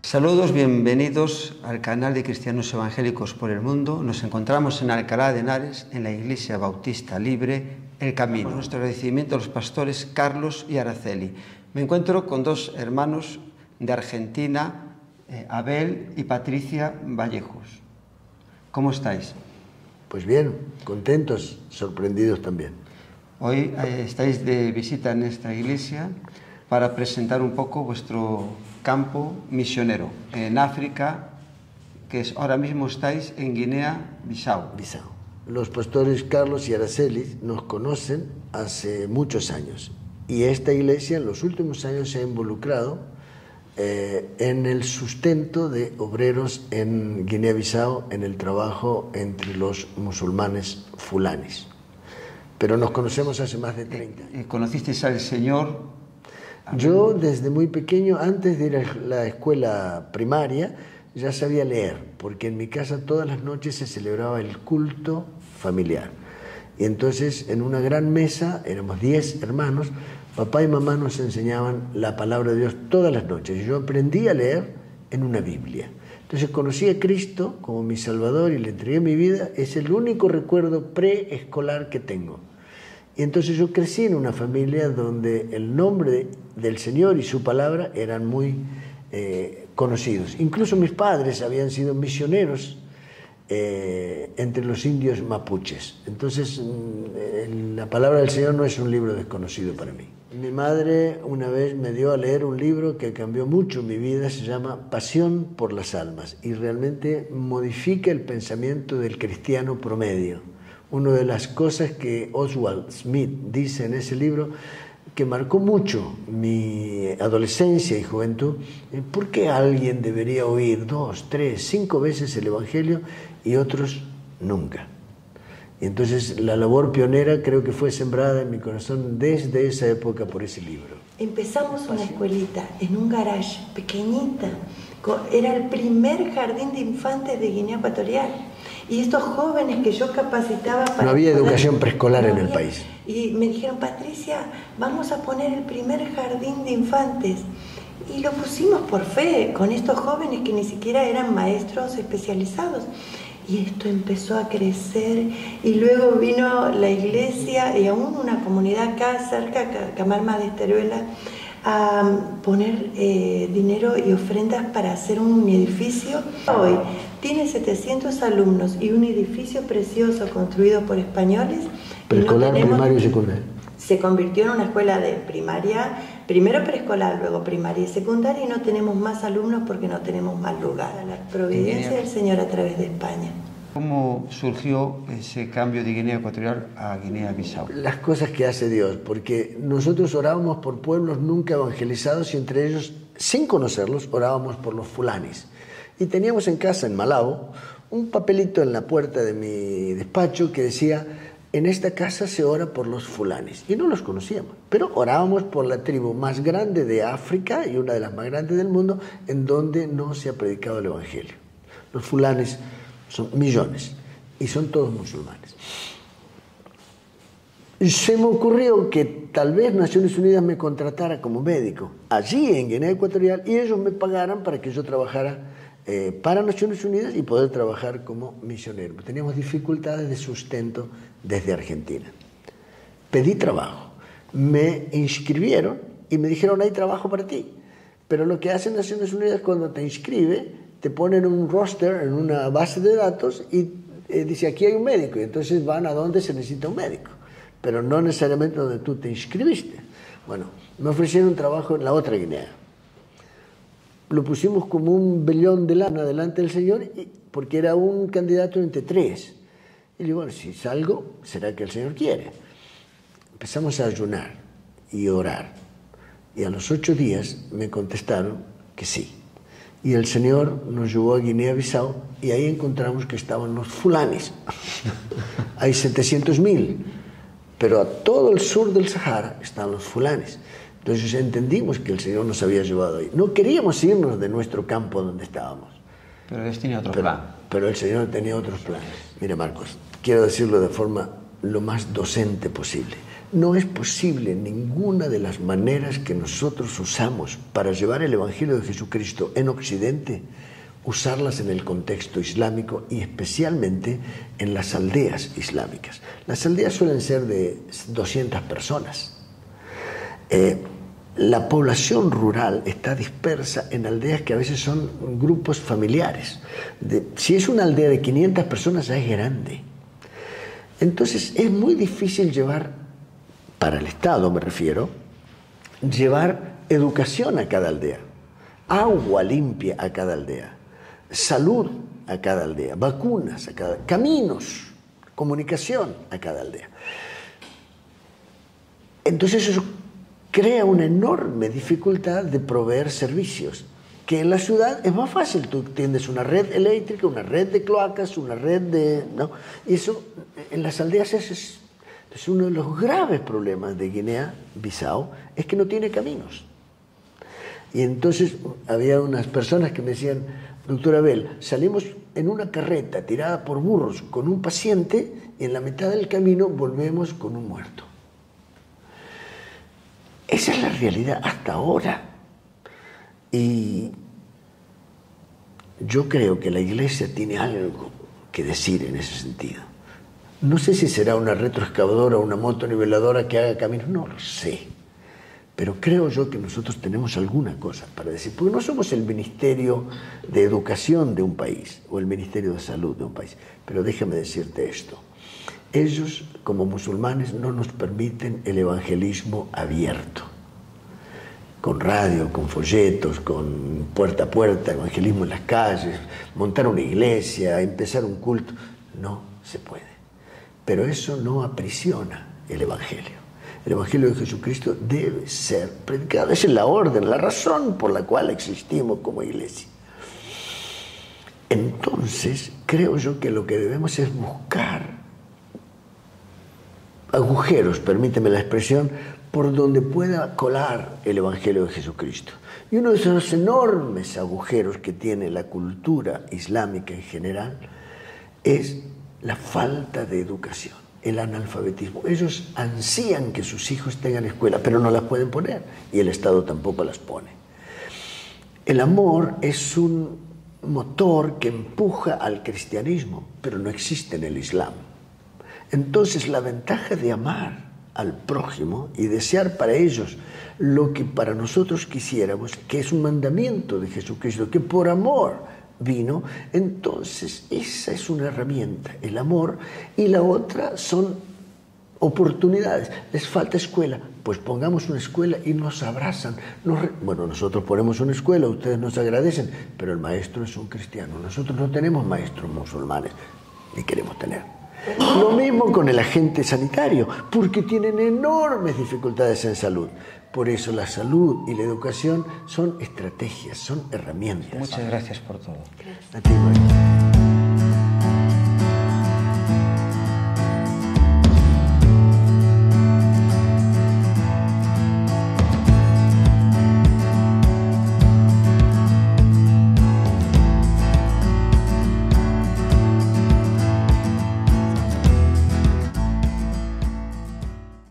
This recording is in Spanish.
Saludos, bienvenidos al canal de Cristianos Evangélicos por el Mundo. Nos encontramos en Alcalá de Henares, en la Iglesia Bautista Libre, El Camino. Nuestro agradecimiento a los pastores Carlos y Araceli. Me encuentro con dos hermanos de Argentina, Abel y Patricia Vallejos. ¿Cómo estáis? Pues bien, contentos, sorprendidos también. Hoy estáis de visita en esta iglesia para presentar un poco vuestro campo misionero en África, que ahora mismo estáis en Guinea-Bissau. Los pastores Carlos y Araceli nos conocen hace muchos años y esta iglesia en los últimos años se ha involucrado en el sustento de obreros en Guinea-Bissau, en el trabajo entre los musulmanes fulanis. Pero nos conocemos hace más de 30 años. ¿Conocisteis al Señor? Yo desde muy pequeño, antes de ir a la escuela primaria, ya sabía leer, porque en mi casa todas las noches se celebraba el culto familiar. Y entonces en una gran mesa, éramos 10 hermanos, papá y mamá nos enseñaban la palabra de Dios todas las noches. Yo aprendí a leer en una Biblia. Entonces conocí a Cristo como mi Salvador y le entregué mi vida. Es el único recuerdo preescolar que tengo. Y entonces yo crecí en una familia donde el nombre del Señor y su palabra eran muy conocidos. Incluso mis padres habían sido misioneros entre los indios mapuches. Entonces la palabra del Señor no es un libro desconocido para mí. Mi madre una vez me dio a leer un libro que cambió mucho mi vida, se llama Pasión por las almas, y realmente modifica el pensamiento del cristiano promedio. Una de las cosas que Oswald Smith dice en ese libro, que marcó mucho mi adolescencia y juventud, ¿por qué alguien debería oír 2, 3, 5 veces el Evangelio y otros nunca? Y entonces la labor pionera creo que fue sembrada en mi corazón desde esa época por ese libro. Empezamos una escuelita en un garage pequeñita, era el primer jardín de infantes de Guinea Ecuatorial. Y estos jóvenes que yo capacitaba para... No había educación preescolar en el país. Y me dijeron, Patricia, vamos a poner el primer jardín de infantes. Y lo pusimos por fe, con estos jóvenes que ni siquiera eran maestros especializados. Y esto empezó a crecer, y luego vino la iglesia y aún una comunidad acá cerca, Camarma de Esteruela, a poner dinero y ofrendas para hacer un edificio. Hoy tiene 700 alumnos y un edificio precioso construido por españoles. Preescolar, primario y secundario. Se convirtió en una escuela de primaria, primero preescolar, luego primaria y secundaria, y no tenemos más alumnos porque no tenemos más lugar. La providencia del Señor a través de España. ¿Cómo surgió ese cambio de Guinea Ecuatorial a Guinea-Bissau? Las cosas que hace Dios, porque nosotros orábamos por pueblos nunca evangelizados y entre ellos, sin conocerlos, orábamos por los fulanis. Y teníamos en casa, en Malabo, un papelito en la puerta de mi despacho que decía, en esta casa se ora por los fulanis. Y no los conocíamos, pero orábamos por la tribu más grande de África y una de las más grandes del mundo, en donde no se ha predicado el Evangelio. Los fulanis son millones y son todos musulmanes. Y se me ocurrió que tal vez Naciones Unidas me contratara como médico allí en Guinea Ecuatorial y ellos me pagaran para que yo trabajara para Naciones Unidas y poder trabajar como misionero. Teníamos dificultades de sustento desde Argentina. Pedí trabajo, me inscribieron y me dijeron, hay trabajo para ti. Pero lo que hace Naciones Unidas cuando te inscribe, te ponen un roster en una base de datos y dice, aquí hay un médico, y entonces van a donde se necesita un médico, pero no necesariamente donde tú te inscribiste. Bueno, me ofrecieron un trabajo en la otra Guinea. Lo pusimos como un vellón de lana delante del Señor, porque era un candidato entre 3. Y le digo, bueno, si salgo, será que el Señor quiere. Empezamos a ayunar y orar. Y a los 8 días me contestaron que sí. Y el Señor nos llevó a Guinea-Bissau y ahí encontramos que estaban los fulanis. Hay 700.000, pero a todo el sur del Sahara están los fulanis. Entonces entendimos que el Señor nos había llevado ahí. No queríamos irnos de nuestro campo donde estábamos. Pero Dios tenía otro plan. Pero el Señor tenía otros planes. Mira, Marcos, quiero decirlo de forma lo más docente posible. No es posible ninguna de las maneras que nosotros usamos para llevar el Evangelio de Jesucristo en Occidente, usarlas en el contexto islámico y especialmente en las aldeas islámicas. Las aldeas suelen ser de 200 personas. La población rural está dispersa en aldeas que a veces son grupos familiares. Si es una aldea de 500 personas ya es grande. Entonces es muy difícil llevar, para el Estado me refiero, llevar educación a cada aldea, agua limpia a cada aldea, salud a cada aldea, vacunas a cada aldea, caminos, comunicación a cada aldea. Entonces eso crea una enorme dificultad de proveer servicios, que en la ciudad es más fácil. Tú tienes una red eléctrica, una red de cloacas, una red de... ¿no? Y eso en las aldeas es uno de los graves problemas de Guinea-Bissau, es que no tiene caminos. Y entonces había unas personas que me decían, doctor Abel, salimos en una carreta tirada por burros con un paciente y en la mitad del camino volvemos con un muerto. Esa es la realidad hasta ahora. Y yo creo que la Iglesia tiene algo que decir en ese sentido. No sé si será una retroexcavadora o una motoniveladora que haga caminos, no lo sé. Pero creo yo que nosotros tenemos alguna cosa para decir, porque no somos el Ministerio de Educación de un país o el Ministerio de Salud de un país. Pero déjame decirte esto. Ellos, como musulmanes, no nos permiten el evangelismo abierto. Con radio, con folletos, con puerta a puerta, evangelismo en las calles, montar una iglesia, empezar un culto. No se puede. Pero eso no aprisiona el Evangelio. El Evangelio de Jesucristo debe ser predicado. Esa es la orden, la razón por la cual existimos como iglesia. Entonces, creo yo que lo que debemos es buscar agujeros, permíteme la expresión, por donde pueda colar el Evangelio de Jesucristo. Y uno de esos enormes agujeros que tiene la cultura islámica en general es la falta de educación, el analfabetismo. Ellos ansían que sus hijos tengan escuela, pero no las pueden poner, y el Estado tampoco las pone. El amor es un motor que empuja al cristianismo, pero no existe en el Islam. Entonces la ventaja de amar al prójimo y desear para ellos lo que para nosotros quisiéramos, que es un mandamiento de Jesucristo, que por amor vino, entonces esa es una herramienta, el amor, y la otra son oportunidades. Les falta escuela, pues pongamos una escuela y nos abrazan. Bueno, nosotros ponemos una escuela, ustedes nos agradecen, pero el maestro es un cristiano. Nosotros no tenemos maestros musulmanes, ni queremos tener. Lo mismo con el agente sanitario, porque tienen enormes dificultades en salud. Por eso la salud y la educación son estrategias, son herramientas. Muchas gracias por todo. A ti, María.